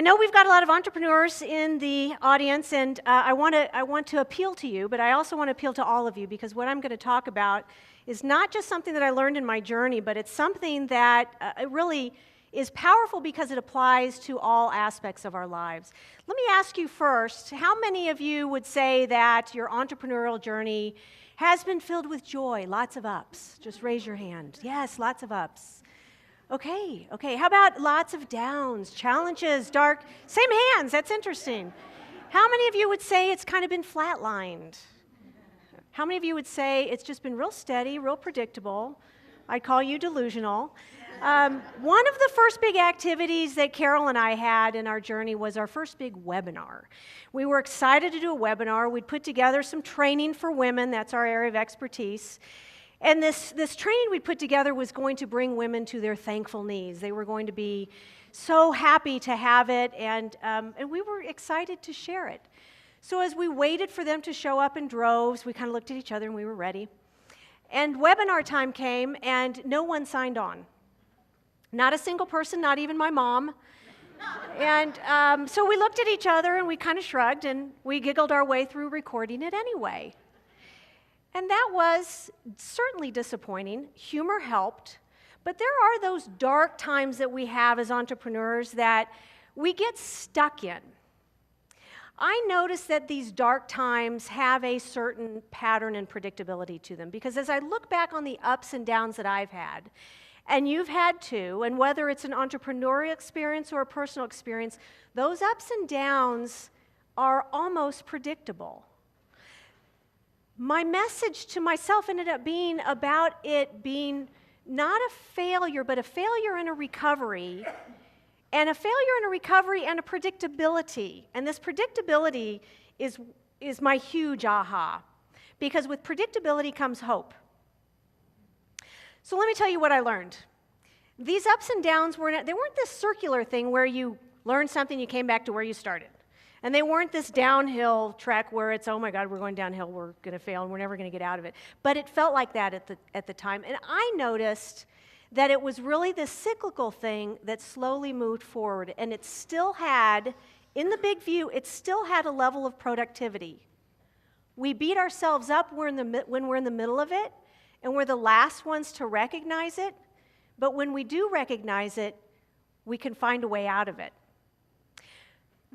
know we've got a lot of entrepreneurs in the audience, and I want to appeal to you, but I also want to appeal to all of you, because what I'm going to talk about is not just something that I learned in my journey, but it's something that it really is powerful because it applies to all aspects of our lives. Let me ask you first, how many of you would say that your entrepreneurial journey has been filled with joy, lots of ups? Just raise your hand. Yes, lots of ups. Okay. How about lots of downs, challenges, dark? Same hands, that's interesting. How many of you would say it's kind of been flatlined? How many of you would say it's just been real steady, real predictable? I'd call you delusional. One of the first big activities that Carol and I had in our journey was our first big webinar. We were excited to do a webinar. We'd put together some training for women. That's our area of expertise. And this training we put together was going to bring women to their thankful knees. They were going to be so happy to have it, and we were excited to share it. So as we waited for them to show up in droves, we kind of looked at each other and we were ready. And webinar time came, and no one signed on. Not a single person, not even my mom. And so we looked at each other and we kind of shrugged, and we giggled our way through recording it anyway. And that was certainly disappointing. Humor helped, but there are those dark times that we have as entrepreneurs that we get stuck in. I notice that these dark times have a certain pattern and predictability to them, because as I look back on the ups and downs that I've had, and you've had too, and whether it's an entrepreneurial experience or a personal experience, those ups and downs are almost predictable. My message to myself ended up being about it being not a failure, but a failure and a recovery, and a failure and a recovery and a predictability. And this predictability is my huge aha, because with predictability comes hope. So let me tell you what I learned. These ups and downs weren't this circular thing where you learned something, you came back to where you started. And they weren't this downhill trek where it's, oh my God, we're going downhill, we're going to fail, and we're never going to get out of it. But it felt like that at the time. And I noticed that it was really this cyclical thing that slowly moved forward. And it still had, in the big view, it still had a level of productivity. We beat ourselves up when we're in the middle of it, and we're the last ones to recognize it. But when we do recognize it, we can find a way out of it.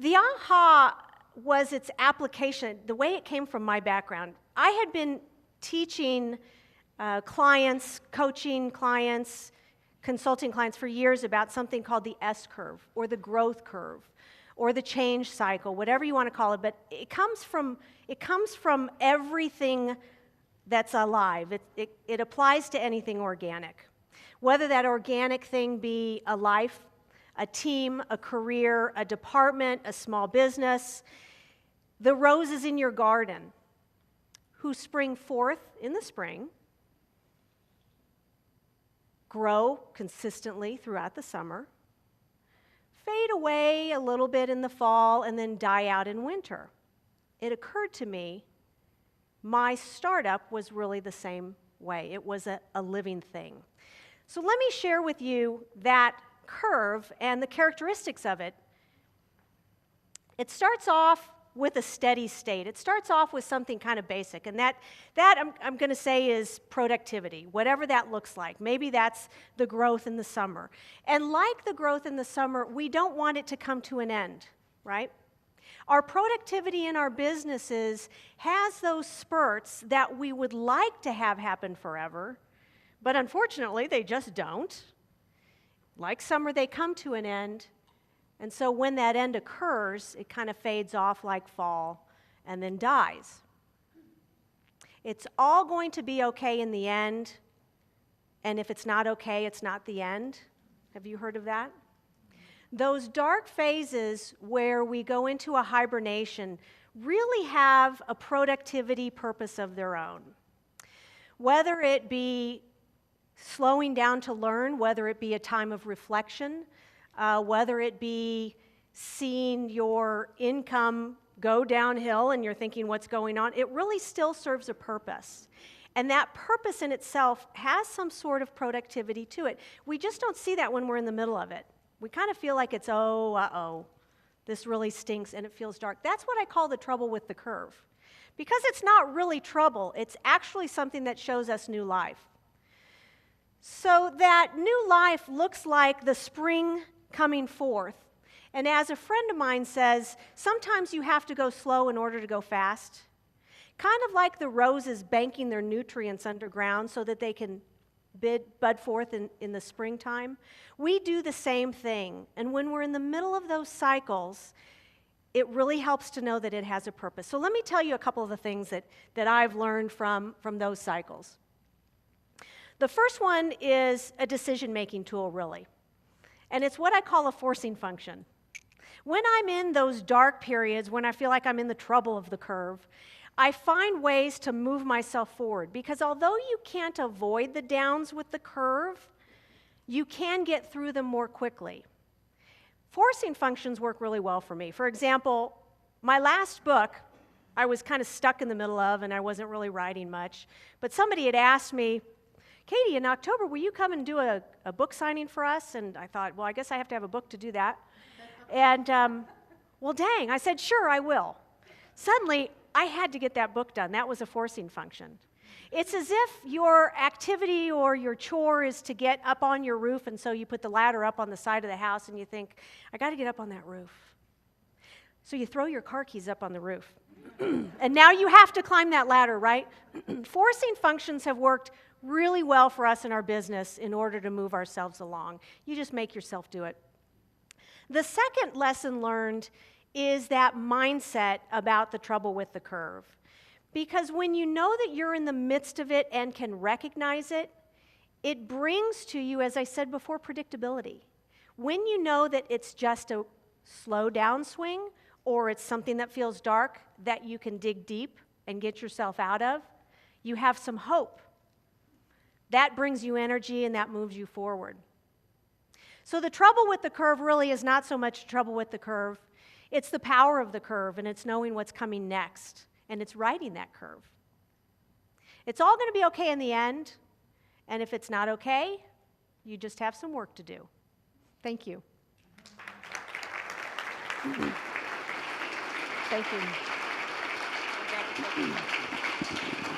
The aha was its application, the way it came from my background. I had been teaching clients, coaching clients, consulting clients for years about something called the S curve, or the growth curve, or the change cycle, whatever you want to call it. But it comes from everything that's alive. It applies to anything organic, whether that organic thing be a life, a team, a career, a department, a small business, the roses in your garden, who spring forth in the spring, grow consistently throughout the summer, fade away a little bit in the fall, and then die out in winter. It occurred to me, my startup was really the same way. It was a living thing. So let me share with you that curve and the characteristics of it. It starts off with a steady state. It starts off with something kind of basic, and that I'm going to say is productivity, whatever that looks like. Maybe that's the growth in the summer. And like the growth in the summer, we don't want it to come to an end, right? Our productivity in our businesses has those spurts that we would like to have happen forever, but unfortunately, they just don't. Like summer, they come to an end, and so when that end occurs, it kind of fades off like fall and then dies. It's all going to be okay in the end, and if it's not okay, it's not the end. Have you heard of that? Those dark phases where we go into a hibernation really have a productivity purpose of their own. Whether it be slowing down to learn, whether it be a time of reflection, whether it be seeing your income go downhill and you're thinking what's going on, it really still serves a purpose. And that purpose in itself has some sort of productivity to it. We just don't see that when we're in the middle of it. We kind of feel like it's, oh, uh-oh. this really stinks and it feels dark. That's what I call the trouble with the curve. Because it's not really trouble, it's actually something that shows us new life. So that new life looks like the spring coming forth. And as a friend of mine says, sometimes you have to go slow in order to go fast. Kind of like the roses banking their nutrients underground so that they can bud forth in the springtime. We do the same thing. And when we're in the middle of those cycles, it really helps to know that it has a purpose. So let me tell you a couple of the things that I've learned from those cycles. The first one is a decision-making tool, really. And it's what I call a forcing function. When I'm in those dark periods, when I feel like I'm in the trouble of the curve, I find ways to move myself forward. Because although you can't avoid the downs with the curve, you can get through them more quickly. Forcing functions work really well for me. For example, my last book, I was kind of stuck in the middle of, and I wasn't really writing much. But somebody had asked me, Katie, in October, will you come and do a book signing for us? And I thought, well, I guess I have to have a book to do that. And, well, dang, I said, sure, I will. Suddenly, I had to get that book done. That was a forcing function. It's as if your activity or your chore is to get up on your roof, and so you put the ladder up on the side of the house, and you think, I got to get up on that roof. So you throw your car keys up on the roof. And now you have to climb that ladder, right? Forcing functions have worked really well for us in our business in order to move ourselves along. You just make yourself do it. The second lesson learned is that mindset about the trouble with the curve. Because when you know that you're in the midst of it and can recognize it, it brings to you, as I said before, predictability. When you know that it's just a slow downswing or it's something that feels dark that you can dig deep and get yourself out of, you have some hope. That brings you energy and that moves you forward. So the trouble with the curve really is not so much trouble with the curve. It's the power of the curve, and it's knowing what's coming next, and it's riding that curve. It's all going to be okay in the end, and if it's not okay, you just have some work to do. Thank you. Thank you.